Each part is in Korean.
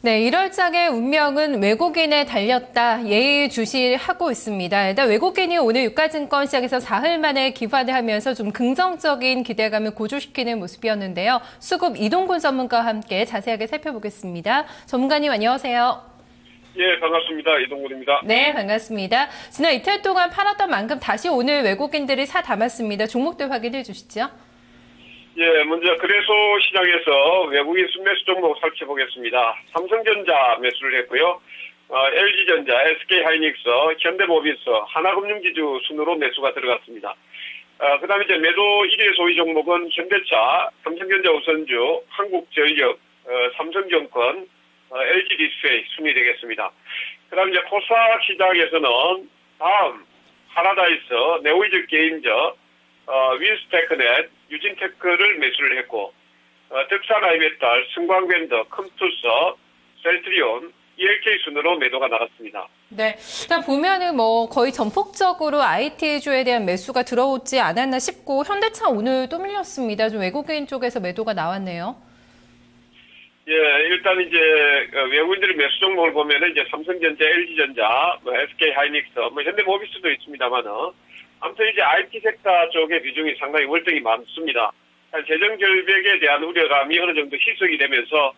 네, 1월장의 운명은 외국인에 달렸다. 예의주시하고 있습니다. 일단 외국인이 오늘 유가증권 시장에서 사흘 만에 기관을 하면서 좀 긍정적인 기대감을 고조시키는 모습이었는데요. 수급 이동근 전문가와 함께 자세하게 살펴보겠습니다. 전문가님 안녕하세요. 예, 반갑습니다. 이동근입니다. 네, 반갑습니다. 지난 이틀 동안 팔았던 만큼 다시 오늘 외국인들이 사 담았습니다. 종목들 확인해 주시죠. 예, 먼저 거래소 시장에서 외국인 순매수 종목 살펴보겠습니다. 삼성전자 매수를 했고요. LG전자, SK하이닉스, 현대모비스, 하나금융지주 순으로 매수가 들어갔습니다. 그다음에 이제 매도 1위 소위 종목은 현대차, 삼성전자 우선주, 한국전력, 삼성증권, LG디스플레이 순이 되겠습니다. 그다음에 이제 코스닥 시장에서는 다음 파라다이스, 네오이즈 게임즈, 윈스테크넷, 유진테크를 매수를 했고, 득산아이메탈, 승광밴드, 컴투스, 셀트리온, ELK 순으로 매도가 나갔습니다. 네, 일단 보면은 거의 전폭적으로 IT주에 대한 매수가 들어오지 않았나 싶고, 현대차 오늘 또 밀렸습니다. 좀 외국인 쪽에서 매도가 나왔네요. 예, 일단 이제 외국인들의 매수 종목을 보면은 이제 삼성전자, LG전자, SK하이닉스, 현대모비스도 있습니다만은. 아무튼 이제 IT 섹터 쪽의 비중이 상당히 월등히 많습니다. 재정 결백에 대한 우려감이 어느 정도 희석이 되면서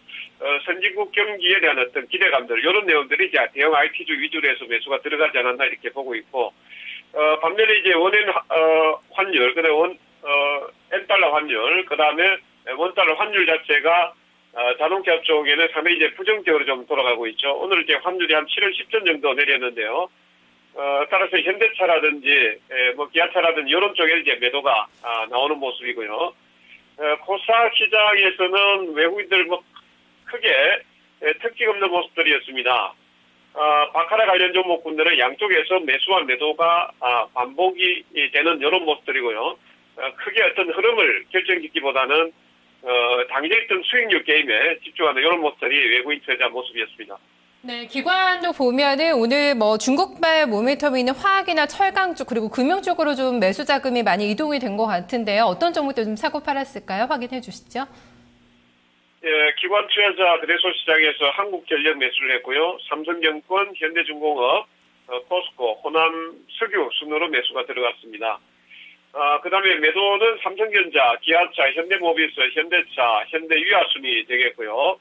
선진국 경기에 대한 어떤 기대감들 이런 내용들이 이제 대형 IT주 위주로 해서 매수가 들어가지 않았나 이렇게 보고 있고, 반면에 이제 원엔 환율, 그다음에 엔달러 환율, 그다음에 원달러 환율 자체가 자동차 쪽에는 상당히 이제 부정적으로 좀 돌아가고 있죠. 오늘 이제 환율이 한 7월 10전 정도 내렸는데요. 따라서 현대차라든지, 기아차라든지 이런 쪽에 이제 매도가 나오는 모습이고요. 코스닥 시장에서는 외국인들 크게 특징 없는 모습들이었습니다. 바카라 관련 종목군들은 양쪽에서 매수와 매도가 반복이 되는 이런 모습들이고요. 크게 어떤 흐름을 결정짓기보다는 당일에 있던 수익률 게임에 집중하는 이런 모습들이 외국인 투자자 모습이었습니다. 네, 기관도 보면은 오늘 중국발 모멘텀이 있는 화학이나 철강 쪽 그리고 금융 쪽으로 좀 매수 자금이 많이 이동이 된 것 같은데요. 어떤 종목들 좀 사고 팔았을까요? 확인해 주시죠. 예, 기관 투자자 거래소 시장에서 한국전력 매수를 했고요. 삼성증권, 현대중공업, 포스코, 호남석유 순으로 매수가 들어갔습니다. 그다음에 매도는 삼성전자, 기아차, 현대모비스, 현대차, 현대유아 순이 되겠고요.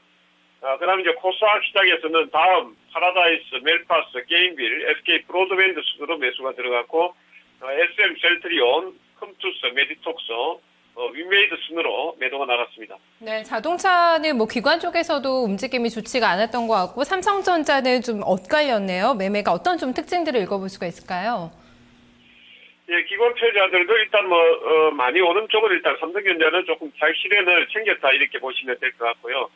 그다음에 이제 코스닥 시장에서는 다음 파라다이스, 멜파스, 게임빌, SK 브로드밴드 순으로 매수가 들어갔고, SM 셀트리온, 컴투스, 메디톡스, 윈메이드 순으로 매도가 나갔습니다. 네, 자동차는 기관 쪽에서도 움직임이 좋지가 않았던 것 같고, 삼성전자는 좀 엇갈렸네요. 매매가 어떤 좀 특징들을 읽어볼 수가 있을까요? 예, 기관 투자자들도 일단 많이 오는 쪽은 일단 삼성전자는 조금 잘 실현을 챙겼다 이렇게 보시면 될 것 같고요.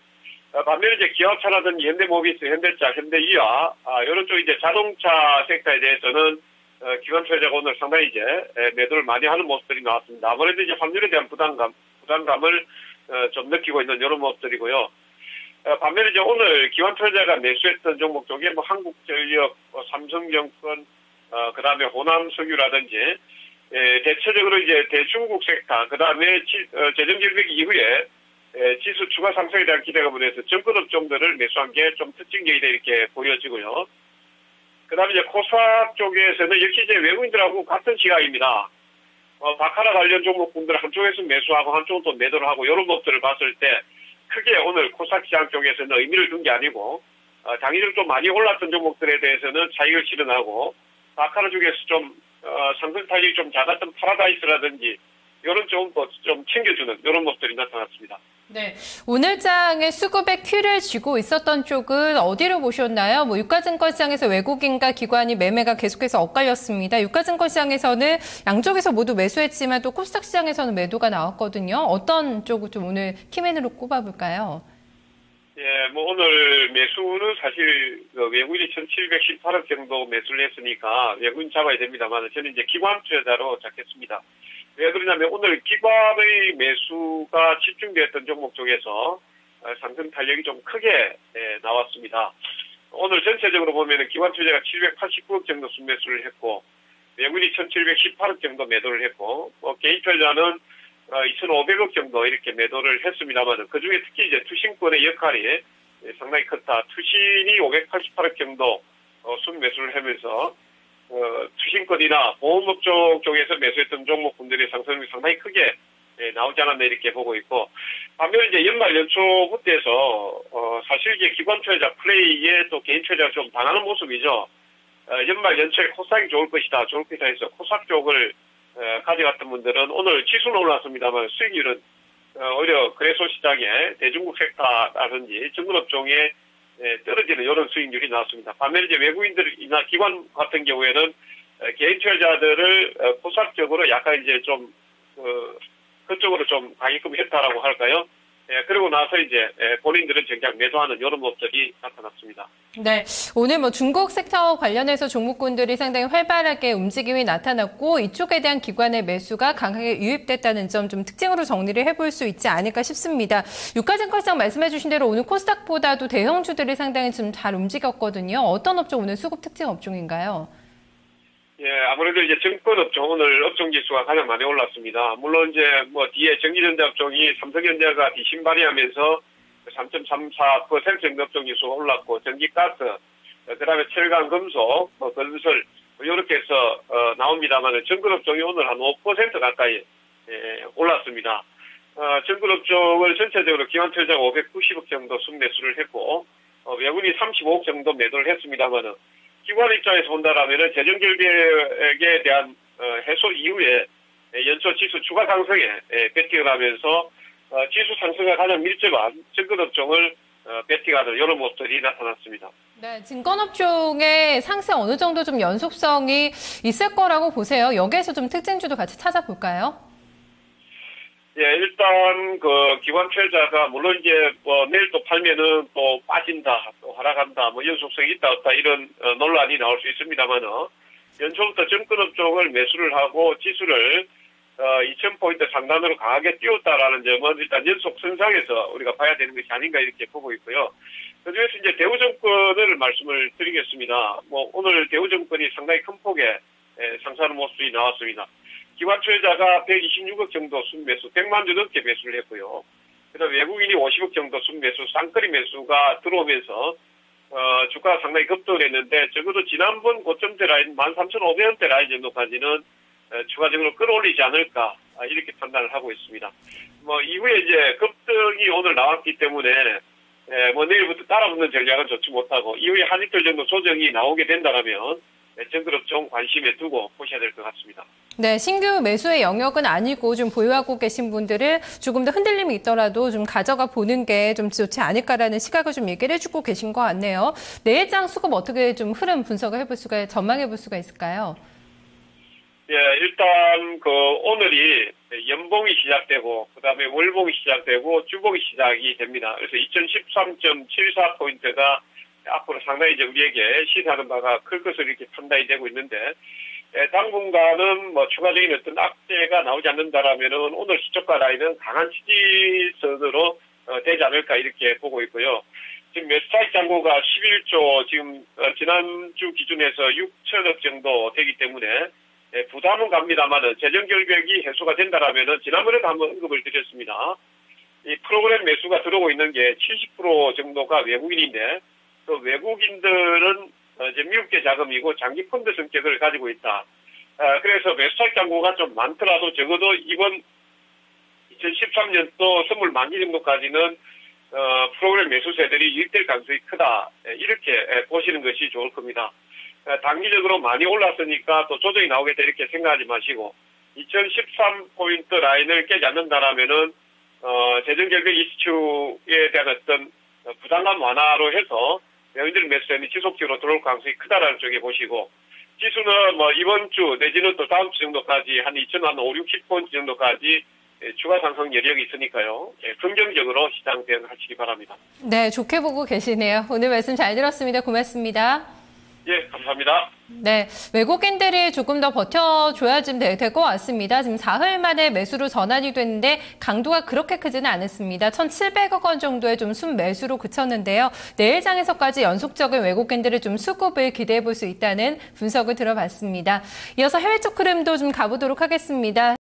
반면에 이제 기아차라든지 현대모비스, 현대차, 현대이아 이런 쪽 이제 자동차 섹터에 대해서는 기관 투자자가 오늘 상당히 이제 매도를 많이 하는 모습들이 나왔습니다. 아무래도 이제 환율에 대한 부담감을 좀 느끼고 있는 이런 모습들이고요. 반면에 이제 오늘 기관 투자자가 매수했던 종목 쪽에 한국전력, 삼성증권, 그다음에 호남석유라든지 대체적으로 이제 대중국 섹터, 그다음에 재정 결백 이후에 지수 추가 상승에 대한 기대감을 해서 정권 업종들을 매수한 게 좀 특징적이다 이렇게 보여지고요. 그다음에 이제 코스닥 쪽에서는 역시 이제 외국인들하고 같은 시각입니다. 바카라 관련 종목군들 한쪽에서 매수하고 한쪽은 또 매도를 하고 이런 것들을 봤을 때 크게 오늘 코스닥 시장 쪽에서는 의미를 둔 게 아니고 당일적으로 좀 많이 올랐던 종목들에 대해서는 차익을 실현하고 바카라 쪽에서 좀 상승 타격이 좀 작았던 파라다이스라든지 이런 쪽은 또 좀 챙겨주는 이런 모습들이 나타났습니다. 네, 오늘장에 수급의 큐를 쥐고 있었던 쪽은 어디로 보셨나요? 유가증권 시장에서 외국인과 기관이 매매가 계속해서 엇갈렸습니다. 유가증권 시장에서는 양쪽에서 모두 매수했지만 또 코스닥 시장에서는 매도가 나왔거든요. 어떤 쪽을 좀 오늘 키맨으로 꼽아볼까요? 예, 오늘 매수는 사실 외국인이 1,718억 정도 매수를 했으니까 외국인 잡아야 됩니다만 저는 이제 기관 투자자로 잡겠습니다. 왜 그러냐면 오늘 기관의 매수가 집중되었던 종목 쪽에서 상승 탄력이 좀 크게 나왔습니다. 오늘 전체적으로 보면 기관 투자가 789억 정도 순매수를 했고 외국인이 1,718억 정도 매도를 했고 개인 투자자는 2,500억 정도 이렇게 매도를 했습니다만 그중에 특히 이제 투신권의 역할이 상당히 컸다. 투신이 588억 정도 순매수를 하면서 투신권이나 보험업종 쪽에서 매수했던 종목군들의 상승이 상당히 크게 나오지 않았나 이렇게 보고 있고, 반면에 이제 연말 연초 그때에서 사실 이제 기관 투자자 플레이에 또 개인 투자자가 좀 당하는 모습이죠. 연말 연초에 코스닥이 좋을 것이다 해서 코스닥 쪽을 가져갔던 분들은 오늘 지수는 올랐습니다만 수익률은 오히려 거래소 시장에 대중국 섹터라든지 증권업종에 떨어지는 이런 수익률이 나왔습니다. 반면에 이제 외국인들이나 기관 같은 경우에는 개인 투자자들을 코스닥적으로 약간 이제 좀 그쪽으로 좀 가게끔 했다라고 할까요? 그리고 나서 이제 본인들은 정작 매도하는 이런 모습들이 나타났습니다. 네, 오늘 뭐 중국 섹터 관련해서 종목군들이 상당히 활발하게 움직임이 나타났고 이쪽에 대한 기관의 매수가 강하게 유입됐다는 점 좀 특징으로 정리를 해볼 수 있지 않을까 싶습니다. 유가증권시장 말씀해 주신 대로 오늘 코스닥보다도 대형주들이 상당히 좀 잘 움직였거든요. 어떤 업종 오늘 수급 특징 업종인가요? 예, 아무래도 이제 증권업종 오늘 업종 지수가 가장 많이 올랐습니다. 물론 이제 뭐 뒤에 전기전자 업종이 삼성전자가 뒤신발이하면서 3.34% 정도 업종 지수가 올랐고, 전기가스, 그다음에 철강, 금속, 건설 이렇게 해서 나옵니다만 증권업종이 오늘 한 5% 가까이 올랐습니다. 증권업종을 전체적으로 기관 투자자가 590억 정도 순매수를 했고, 외국인이 35억 정도 매도를 했습니다만은. 기관 입장에서 본다라면은 재정결백에 대한 해소 이후에 연초 지수 추가 상승에 베팅을 하면서 지수 상승과 가장 밀접한 증권업종을 베팅하는 이런 모습들이 나타났습니다. 네, 증권업종의 상승 어느 정도 좀 연속성이 있을 거라고 보세요. 여기에서 좀 특징주도 같이 찾아볼까요? 예, 일단 그 기관 투자자가 물론 이제 뭐 내일 또 팔면은 또 빠진다, 또 하락한다, 뭐 연속성이 있다 없다 이런 논란이 나올 수 있습니다만은 연초부터 증권업종을 매수를 하고 지수를 2,000포인트 상단으로 강하게 띄웠다라는 점은 일단 연속 선상에서 우리가 봐야 되는 것이 아닌가 이렇게 보고 있고요. 그중에서 이제 대우증권을 말씀을 드리겠습니다. 뭐 오늘 대우증권이 상당히 큰 폭의 상승하는 모습이 나왔습니다. 기관 투자자가 126억 정도 순매수, 100만 주 넘게 매수를 했고요. 그다음 외국인이 50억 정도 순매수, 쌍끌이 매수가 들어오면서 주가가 상당히 급등을 했는데 적어도 지난번 고점대 라인 13,500원대 라인 정도까지는 추가적으로 끌어올리지 않을까 이렇게 판단을 하고 있습니다. 뭐 이후에 이제 급등이 오늘 나왔기 때문에 뭐 내일부터 따라붙는 전략은 좋지 못하고 이후에 한 이틀 정도 조정이 나오게 된다라면 증권업종 관심에 두고 보셔야 될 것 같습니다. 네, 신규 매수의 영역은 아니고 좀 보유하고 계신 분들을 조금 더 흔들림이 있더라도 좀 가져가 보는 게 좀 좋지 않을까라는 시각을 좀 얘기를 해주고 계신 것 같네요. 내일장 수급 어떻게 좀 흐름 분석을 해볼 수가, 전망해 볼 수가 있을까요? 예, 일단 오늘이 연봉이 시작되고 그다음에 월봉이 시작되고 주봉이 시작이 됩니다. 그래서 2013.74포인트가 앞으로 상당히 이제 우리에게 시사하는 바가 클 것으로 이렇게 판단이 되고 있는데, 당분간은 뭐 추가적인 어떤 악재가 나오지 않는다라면은 오늘 시초가 라인은 강한 지지선으로 되지 않을까 이렇게 보고 있고요. 지금 매수차익 잔고가 11조, 지금 지난주 기준에서 6천억 정도 되기 때문에 부담은 갑니다만은 재정 결백이 해소가 된다라면은 지난번에도 한번 언급을 드렸습니다. 이 프로그램 매수가 들어오고 있는 게 70% 정도가 외국인인데, 그 외국인들은 이제 미국계 자금이고 장기 펀드 성격을 가지고 있다. 그래서 매수차익 잔고가 좀 많더라도 적어도 이번 2013년도 선물 만기 정도까지는 프로그램 매수세들이 유입될 가능성이 크다. 이렇게 보시는 것이 좋을 겁니다. 단기적으로 많이 올랐으니까 또 조정이 나오겠다 이렇게 생각하지 마시고 2013포인트 라인을 깨지 않는다라면은 재정결백 이슈에 대한 어떤 부담감 완화로 해서 외국인들 매수세는 지속적으로 들어올 가능성이 크다라는 쪽에 보시고, 지수는 뭐 이번 주 내지는 또 다음 주 정도까지 한 2,560포인트 정도까지 추가 상승 여력이 있으니까요. 긍정적으로 시장 대응하시기 바랍니다. 네, 좋게 보고 계시네요. 오늘 말씀 잘 들었습니다. 고맙습니다. 예, 감사합니다. 네, 외국인들이 조금 더 버텨줘야 좀 될 것 같습니다. 지금 사흘 만에 매수로 전환이 됐는데 강도가 그렇게 크지는 않았습니다. 1,700억 원 정도의 좀 순매수로 그쳤는데요. 내일장에서까지 연속적인 외국인들의 좀 수급을 기대해 볼 수 있다는 분석을 들어봤습니다. 이어서 해외 쪽 흐름도 좀 가보도록 하겠습니다.